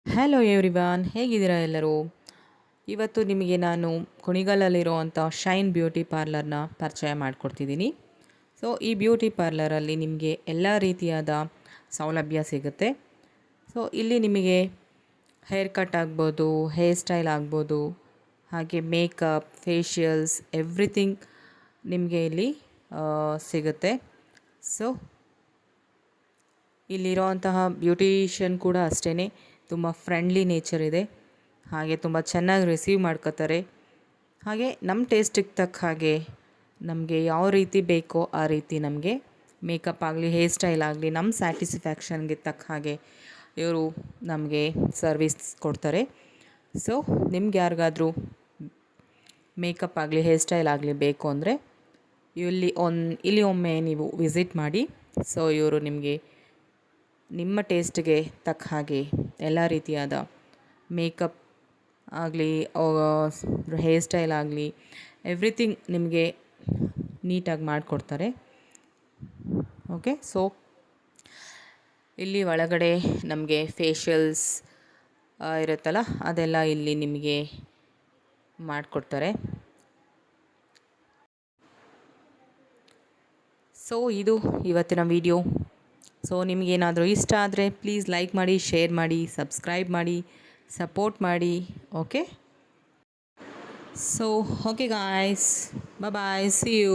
Hello everyone, ಹೇಗಿದ್ದೀರಾ ಎಲ್ಲರೂ? ಇವತ್ತು ನಿಮಗೆ ನಾನು ಕುಣಿಗಲಲ್ಲಿರುವಂಥ ಶೈನ್ ಬ್ಯೂಟಿ ಪಾರ್ಲರ್ನ ಪರಿಚಯ ಮಾಡಿಕೊಡ್ತಿದ್ದೀನಿ. ಸೊ ಈ ಬ್ಯೂಟಿ ಪಾರ್ಲರಲ್ಲಿ ನಿಮಗೆ ಎಲ್ಲ ರೀತಿಯಾದ ಸೌಲಭ್ಯ ಸಿಗುತ್ತೆ. ಸೊ ಇಲ್ಲಿ ನಿಮಗೆ ಹೇರ್ ಕಟ್ ಆಗ್ಬೋದು, ಹೇರ್ ಸ್ಟೈಲ್ ಆಗ್ಬೋದು, ಹಾಗೆ ಮೇಕಪ್, ಫೇಶಿಯಲ್ಸ್, ಎವ್ರಿಥಿಂಗ್ ನಿಮಗೆ ಇಲ್ಲಿ ಸಿಗುತ್ತೆ. ಸೊ ಇಲ್ಲಿರೋವಂತಹ ಬ್ಯೂಟಿಷಿಯನ್ ಕೂಡ ಅಷ್ಟೇ ತುಂಬ ಫ್ರೆಂಡ್ಲಿ ನೇಚರ್ ಇದೆ. ಹಾಗೆ ತುಂಬ ಚೆನ್ನಾಗಿ ರಿಸೀವ್ ಮಾಡ್ಕೋತಾರೆ. ಹಾಗೆ ನಮ್ಮ ಟೇಸ್ಟಿಗೆ ತಕ್ಕ ಹಾಗೆ ನಮಗೆ ಯಾವ ರೀತಿ ಬೇಕೋ ಆ ರೀತಿ ನಮಗೆ ಮೇಕಪ್ ಆಗಲಿ, ಹೇರ್ ಸ್ಟೈಲ್ ಆಗಲಿ ನಮ್ಮ ಸ್ಯಾಟಿಸ್ಫ್ಯಾಕ್ಷನ್ಗೆ ತಕ್ಕ ಹಾಗೆ ಇವರು ನಮಗೆ ಸರ್ವಿಸ್ ಕೊಡ್ತಾರೆ. ಸೊ ನಿಮ್ಗೆ ಯಾರಿಗಾದರೂ ಮೇಕಪ್ ಆಗಲಿ, ಹೇರ್ ಸ್ಟೈಲ್ ಆಗಲಿ ಬೇಕು ಅಂದರೆ ಇಲ್ಲಿ ಒಮ್ಮೆ ನೀವು ವಿಸಿಟ್ ಮಾಡಿ. ಸೊ ಇವರು ನಿಮಗೆ ನಿಮ್ಮ ಟೇಸ್ಟ್ಗೆ ತಕ್ಕ ಹಾಗೆ ಎಲ್ಲ ರೀತಿಯಾದ ಮೇಕಪ್ ಆಗಲಿ, ಹೇರ್ ಸ್ಟೈಲ್ ಆಗಲಿ, ಎವ್ರಿಥಿಂಗ್ ನಿಮಗೆ ನೀಟಾಗಿ ಮಾಡಿಕೊಡ್ತಾರೆ. ಓಕೆ, ಸೊ ಇಲ್ಲಿ ಒಳಗಡೆ ನಮಗೆ ಫೇಶಿಯಲ್ಸ್ ಇರುತ್ತಲ್ಲ, ಅದೆಲ್ಲ ಇಲ್ಲಿ ನಿಮಗೆ ಮಾಡಿಕೊಡ್ತಾರೆ. ಸೊ ಇದು ಇವತ್ತಿನ ವಿಡಿಯೋ. ಸೊ ನಿಮಗೇನಾದರೂ ಇಷ್ಟ ಆದರೆ ಪ್ಲೀಸ್ ಲೈಕ್ ಮಾಡಿ, ಶೇರ್ ಮಾಡಿ, ಸಬ್ಸ್ಕ್ರೈಬ್ ಮಾಡಿ, ಸಪೋರ್ಟ್ ಮಾಡಿ. Okay, so okay guys, bye, see you.